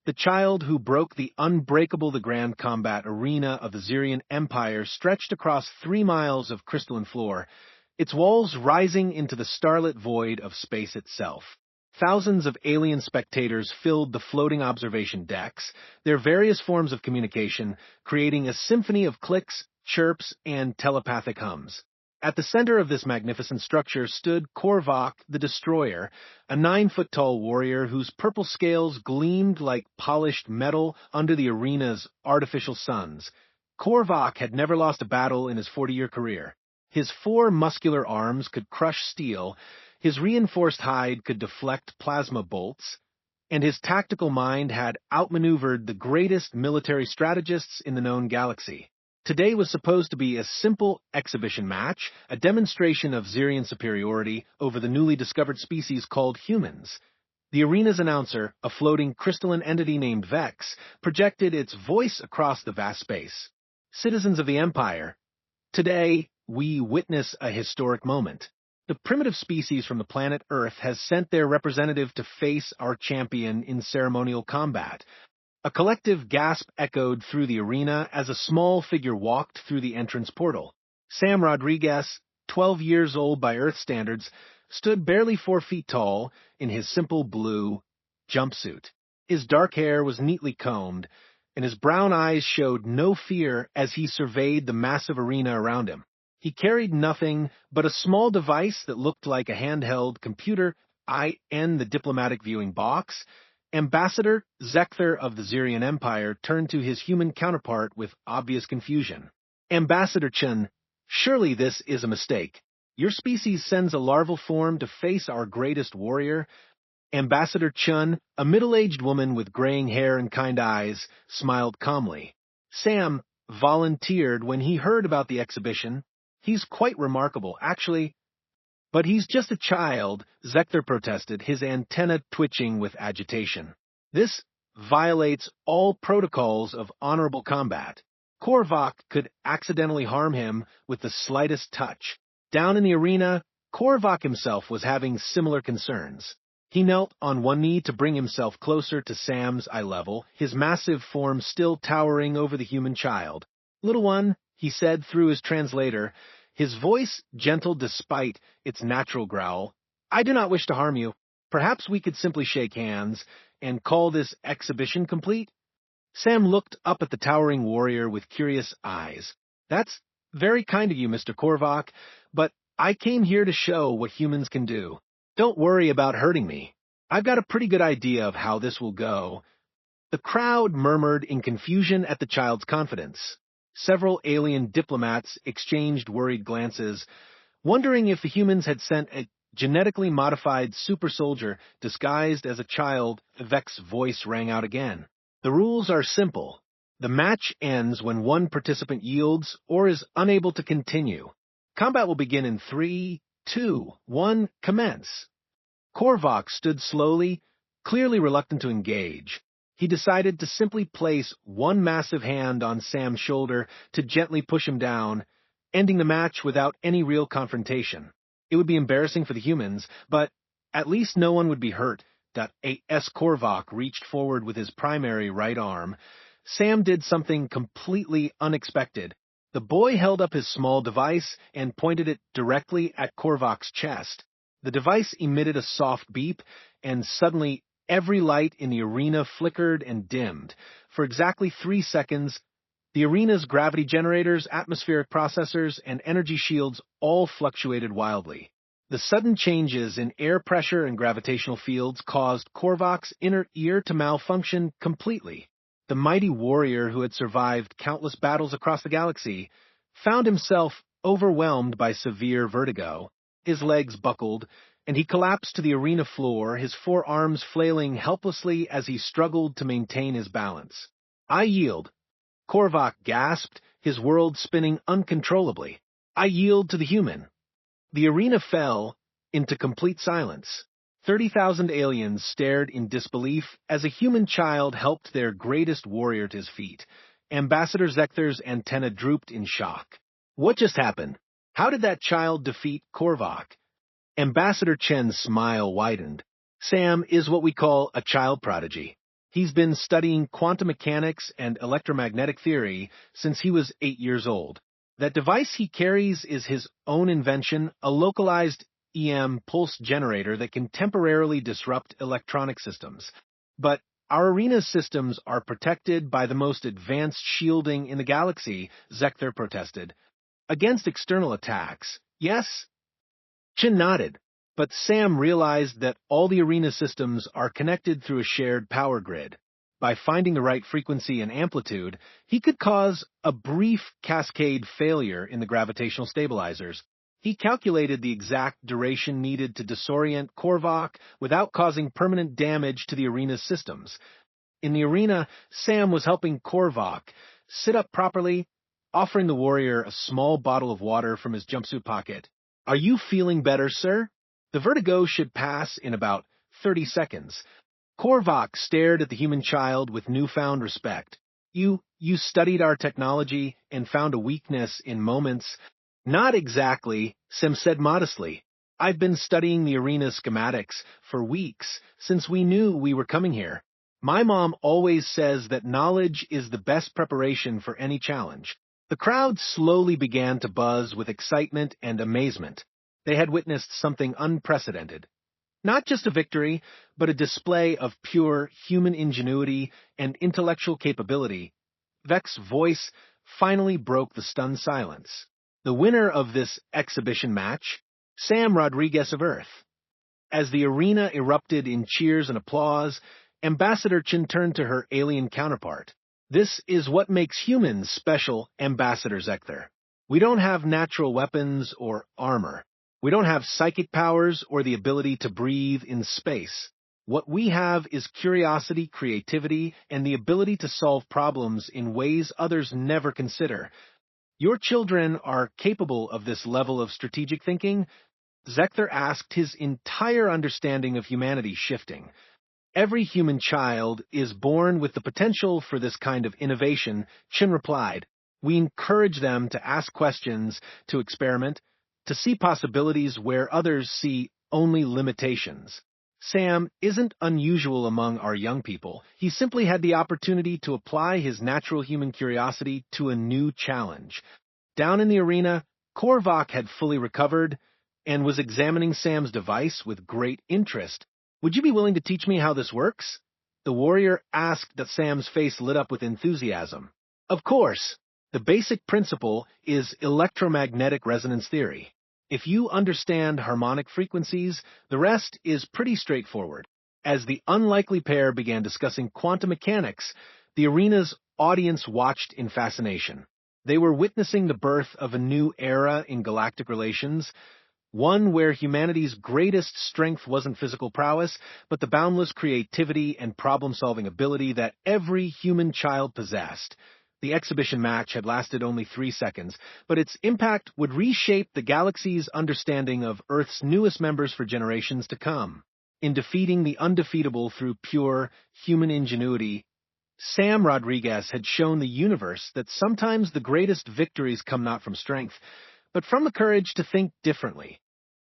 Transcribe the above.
The child who broke the unbreakable the grand combat arena of the Xerian Empire stretched across 3 miles of crystalline floor, its walls rising into the starlit void of space itself. Thousands of alien spectators filled the floating observation decks, their various forms of communication creating a symphony of clicks, chirps, and telepathic hums. At the center of this magnificent structure stood Korvac the Destroyer, a 9-foot-tall warrior whose purple scales gleamed like polished metal under the arena's artificial suns. Korvac had never lost a battle in his 40-year career. His 4 muscular arms could crush steel, his reinforced hide could deflect plasma bolts, and his tactical mind had outmaneuvered the greatest military strategists in the known galaxy. Today was supposed to be a simple exhibition match, a demonstration of Xerian superiority over the newly discovered species called humans. The arena's announcer, a floating crystalline entity named Vex, projected its voice across the vast space. Citizens of the Empire, today we witness a historic moment. The primitive species from the planet Earth has sent their representative to face our champion in ceremonial combat. A collective gasp echoed through the arena as a small figure walked through the entrance portal. Sam Rodriguez, 12 years old by Earth standards, stood barely 4 feet tall in his simple blue jumpsuit. His dark hair was neatly combed, and his brown eyes showed no fear as he surveyed the massive arena around him. He carried nothing but a small device that looked like a handheld computer, in the diplomatic viewing box. Ambassador Zekther of the Xerian Empire turned to his human counterpart with obvious confusion. Ambassador Chen, surely this is a mistake. Your species sends a larval form to face our greatest warrior. Ambassador Chun, a middle-aged woman with graying hair and kind eyes, smiled calmly. Sam volunteered when he heard about the exhibition. He's quite remarkable, actually. But he's just a child, Zekther protested, his antenna twitching with agitation. This violates all protocols of honorable combat. Korvac could accidentally harm him with the slightest touch. Down in the arena, Korvac himself was having similar concerns. He knelt on one knee to bring himself closer to Sam's eye level, his massive form still towering over the human child. "Little one," he said through his translator, his voice gentle despite its natural growl, "I do not wish to harm you. Perhaps we could simply shake hands and call this exhibition complete?" Sam looked up at the towering warrior with curious eyes. "That's very kind of you, Mr. Korvac, but I came here to show what humans can do. Don't worry about hurting me. I've got a pretty good idea of how this will go." The crowd murmured in confusion at the child's confidence. Several alien diplomats exchanged worried glances, wondering if the humans had sent a genetically modified super soldier disguised as a child. Vex's voice rang out again. "The rules are simple. The match ends when one participant yields or is unable to continue. Combat will begin in 3, 2, 1, commence." Korvac stood slowly, clearly reluctant to engage. He decided to simply place one massive hand on Sam's shoulder to gently push him down, ending the match without any real confrontation. It would be embarrassing for the humans, but at least no one would be hurt. A.S. Korvac reached forward with his primary right arm. Sam did something completely unexpected. The boy held up his small device and pointed it directly at Korvac's chest. The device emitted a soft beep, and suddenly every light in the arena flickered and dimmed. For exactly 3 seconds, the arena's gravity generators, atmospheric processors, and energy shields all fluctuated wildly. The sudden changes in air pressure and gravitational fields caused Korvac's inner ear to malfunction completely. The mighty warrior who had survived countless battles across the galaxy found himself overwhelmed by severe vertigo. His legs buckled, and he collapsed to the arena floor, his 4 arms flailing helplessly as he struggled to maintain his balance. "I yield," Korvac gasped, his world spinning uncontrollably. "I yield to the human." The arena fell into complete silence. 30,000 aliens stared in disbelief as a human child helped their greatest warrior to his feet. Ambassador Zekther's antenna drooped in shock. What just happened? How did that child defeat Korvac? Ambassador Chen's smile widened. Sam is what we call a child prodigy. He's been studying quantum mechanics and electromagnetic theory since he was 8 years old. That device he carries is his own invention, a localized EM pulse generator that can temporarily disrupt electronic systems. But our arena's systems are protected by the most advanced shielding in the galaxy, Zector protested. Against external attacks, yes? Chin nodded, but Sam realized that all the arena systems are connected through a shared power grid. By finding the right frequency and amplitude, he could cause a brief cascade failure in the gravitational stabilizers. He calculated the exact duration needed to disorient Korvac without causing permanent damage to the arena's systems. In the arena, Sam was helping Korvac sit up properly, offering the warrior a small bottle of water from his jumpsuit pocket. "Are you feeling better, sir? The vertigo should pass in about 30 seconds. Korvac stared at the human child with newfound respect. You studied our technology and found a weakness in moments." "Not exactly," Sim said modestly. "I've been studying the arena schematics for weeks since we knew we were coming here. My mom always says that knowledge is the best preparation for any challenge." The crowd slowly began to buzz with excitement and amazement. They had witnessed something unprecedented. Not just a victory, but a display of pure human ingenuity and intellectual capability. Vec's voice finally broke the stunned silence. The winner of this exhibition match, Sam Rodriguez of Earth. As the arena erupted in cheers and applause, Ambassador Chin turned to her alien counterpart. "This is what makes humans special, Ambassador Zector. We don't have natural weapons or armor. We don't have psychic powers or the ability to breathe in space. What we have is curiosity, creativity, and the ability to solve problems in ways others never consider. Your children are capable of this level of strategic thinking?" Zector asked, his entire understanding of humanity shifting. "Every human child is born with the potential for this kind of innovation," Chin replied. "We encourage them to ask questions, to experiment, to see possibilities where others see only limitations." Sam isn't unusual among our young people. He simply had the opportunity to apply his natural human curiosity to a new challenge. Down in the arena, Korvac had fully recovered and was examining Sam's device with great interest. "Would you be willing to teach me how this works?" The warrior asked that Sam's face lit up with enthusiasm. "Of course. The basic principle is electromagnetic resonance theory. If you understand harmonic frequencies, the rest is pretty straightforward." As the unlikely pair began discussing quantum mechanics, the arena's audience watched in fascination. They were witnessing the birth of a new era in galactic relations, one where humanity's greatest strength wasn't physical prowess, but the boundless creativity and problem-solving ability that every human child possessed. The exhibition match had lasted only 3 seconds, but its impact would reshape the galaxy's understanding of Earth's newest members for generations to come. In defeating the undefeatable through pure human ingenuity, Sam Rodriguez had shown the universe that sometimes the greatest victories come not from strength, but from the courage to think differently.